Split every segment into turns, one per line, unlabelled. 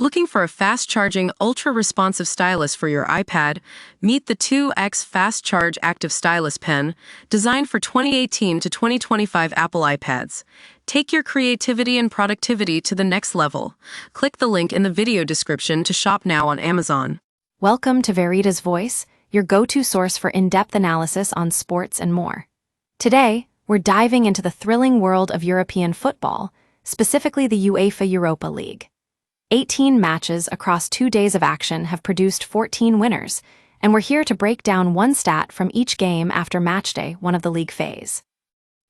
Looking for a fast-charging, ultra-responsive stylus for your iPad? Meet the 2X Fast Charge Active Stylus Pen, designed for 2018 to 2025 Apple iPads. Take your creativity and productivity to the next level. Click the link in the video description to shop now on Amazon.
Welcome to Verita's Voice, your go-to source for in-depth analysis on sports and more. Today, we're diving into the thrilling world of European football, specifically the UEFA Europa League. 18 matches across 2 days of action have produced 14 winners, and we're here to break down one stat from each game after Matchday, one of the league phase.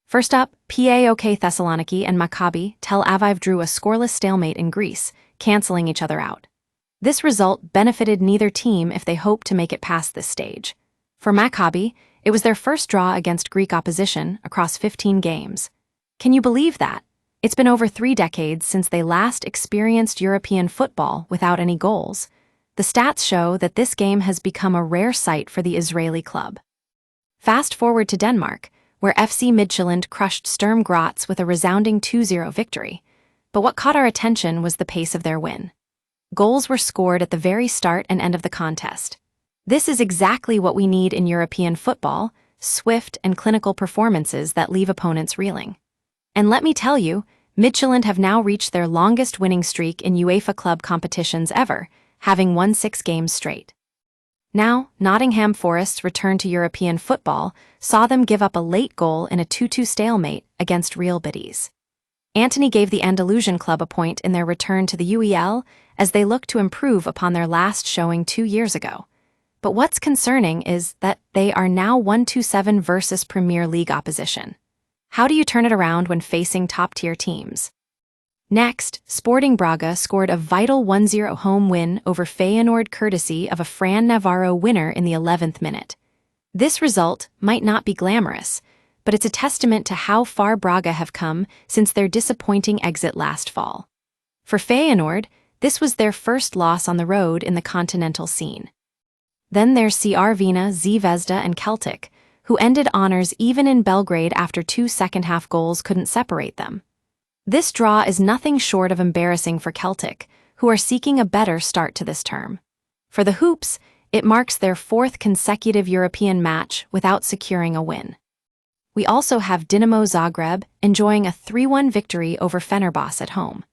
First up, PAOK Thessaloniki and Maccabi Tel Aviv drew a scoreless stalemate in Greece, canceling each other out. This result benefited neither team if they hoped to make it past this stage. For Maccabi, it was their first draw against Greek opposition across 15 games. Can you believe that? It's been over 3 decades since they last experienced European football without any goals. The stats show that this game has become a rare sight for the Israeli club. Fast forward to Denmark, where FC Midtjylland crushed Sturm Graz with a resounding 2-0 victory. But what caught our attention was the pace of their win. Goals were scored at the very start and end of the contest. This is exactly what we need in European football: swift and clinical performances that leave opponents reeling. And let me tell you, Midtjylland have now reached their longest winning streak in UEFA club competitions ever, having won 6 games straight. Now, Nottingham Forest's return to European football saw them give up a late goal in a 2-2 stalemate against Real Betis. Antony gave the Andalusian club a point in their return to the UEL as they look to improve upon their last showing 2 years ago. But what's concerning is that they are now 1-7 versus Premier League opposition. How do you turn it around when facing top-tier teams? Next, Sporting Braga scored a vital 1-0 home win over Feyenoord courtesy of a Fran Navarro winner in the 11th minute. This result might not be glamorous, but it's a testament to how far Braga have come since their disappointing exit last fall. For Feyenoord, this was their first loss on the road in the continental scene. Then there's Crvena Zvezda and Celtic, who ended honors even in Belgrade after 2 second-half goals couldn't separate them. This draw is nothing short of embarrassing for Celtic, who are seeking a better start to this term. For the Hoops, it marks their 4th consecutive European match without securing a win. We also have Dinamo Zagreb enjoying a 3-1 victory over Fenerbahce at home.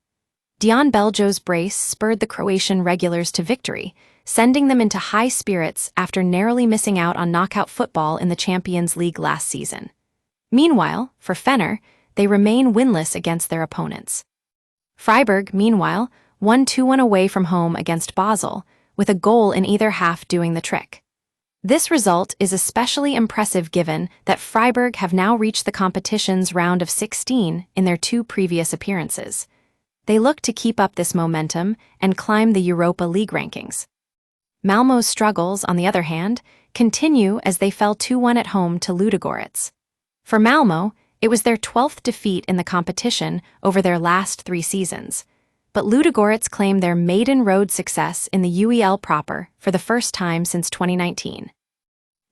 Dion Beljo's brace spurred the Croatian regulars to victory, sending them into high spirits after narrowly missing out on knockout football in the Champions League last season. Meanwhile, for Fener, they remain winless against their opponents. Freiburg, meanwhile, won 2-1 away from home against Basel, with a goal in either half doing the trick. This result is especially impressive given that Freiburg have now reached the competition's round of 16 in their 2 previous appearances. They look to keep up this momentum and climb the Europa League rankings. Malmö's struggles, on the other hand, continue as they fell 2-1 at home to Ludogorets. For Malmö, it was their 12th defeat in the competition over their last 3 seasons, but Ludogorets claim their maiden road success in the UEL proper for the first time since 2019.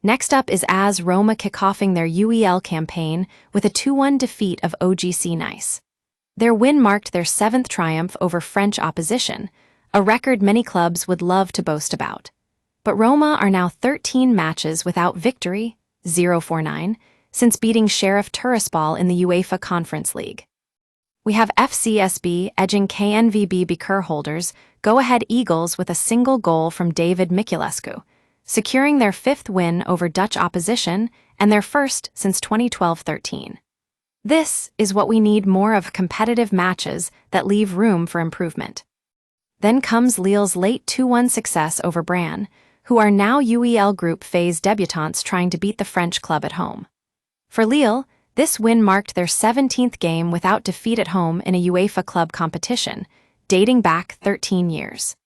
Next up is AS Roma kickoffing their UEL campaign with a 2-1 defeat of OGC Nice. Their win marked their 7th triumph over French opposition, a record many clubs would love to boast about. But Roma are now 13 matches without victory, 0-4-9, since beating Sheriff Tiraspol in the UEFA Conference League. We have FCSB edging KNVB Beker holders Go-Ahead Eagles with a single goal from David Miculescu, securing their 5th win over Dutch opposition and their first since 2012-13. This is what we need: more of: competitive matches that leave room for improvement. Then comes Lille's late 2-1 success over Brann, who are now UEL group phase debutants trying to beat the French club at home. For Lille, this win marked their 17th game without defeat at home in a UEFA club competition, dating back 13 years.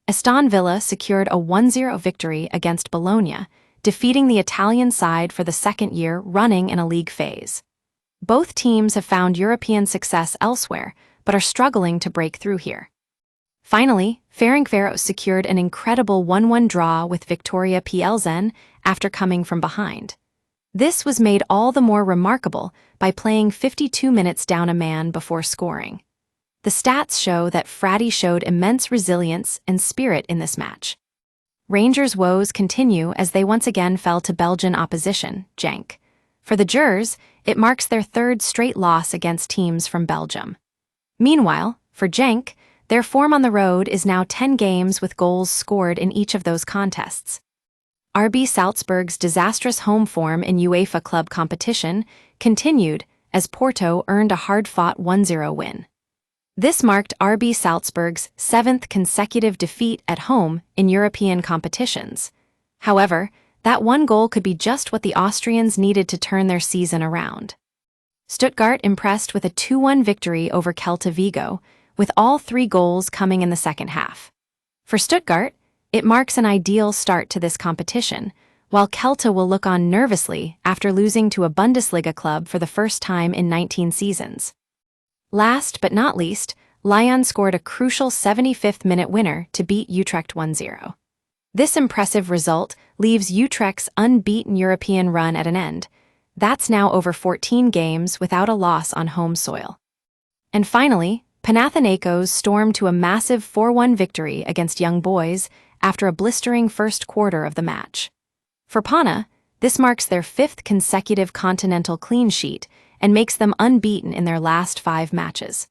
Aston Villa secured a 1-0 victory against Bologna, defeating the Italian side for the 2nd year running in a league phase. Both teams have found European success elsewhere, but are struggling to break through here. Finally, Ferencváros secured an incredible 1-1 draw with Victoria Plzen after coming from behind. This was made all the more remarkable by playing 52 minutes down a man before scoring. The stats show that Frati showed immense resilience and spirit in this match. Rangers' woes continue as they once again fell to Belgian opposition, Genk. For the Gers, it marks their third straight loss against teams from Belgium. Meanwhile, for Genk, their form on the road is now 10 games with goals scored in each of those contests. RB Salzburg's disastrous home form in UEFA club competition continued as Porto earned a hard-fought 1-0 win. This marked RB Salzburg's 7th consecutive defeat at home in European competitions. However, that one goal could be just what the Austrians needed to turn their season around. Stuttgart impressed with a 2-1 victory over Celta Vigo, with all 3 goals coming in the second half. For Stuttgart, it marks an ideal start to this competition, while Celta will look on nervously after losing to a Bundesliga club for the first time in 19 seasons. Last but not least, Lyon scored a crucial 75th-minute winner to beat Utrecht 1-0. This impressive result leaves Utrecht's unbeaten European run at an end. That's now over 14 games without a loss on home soil. And finally, Panathinaikos stormed to a massive 4-1 victory against Young Boys after a blistering first quarter of the match. For Pana, this marks their 5th consecutive continental clean sheet and makes them unbeaten in their last 5 matches.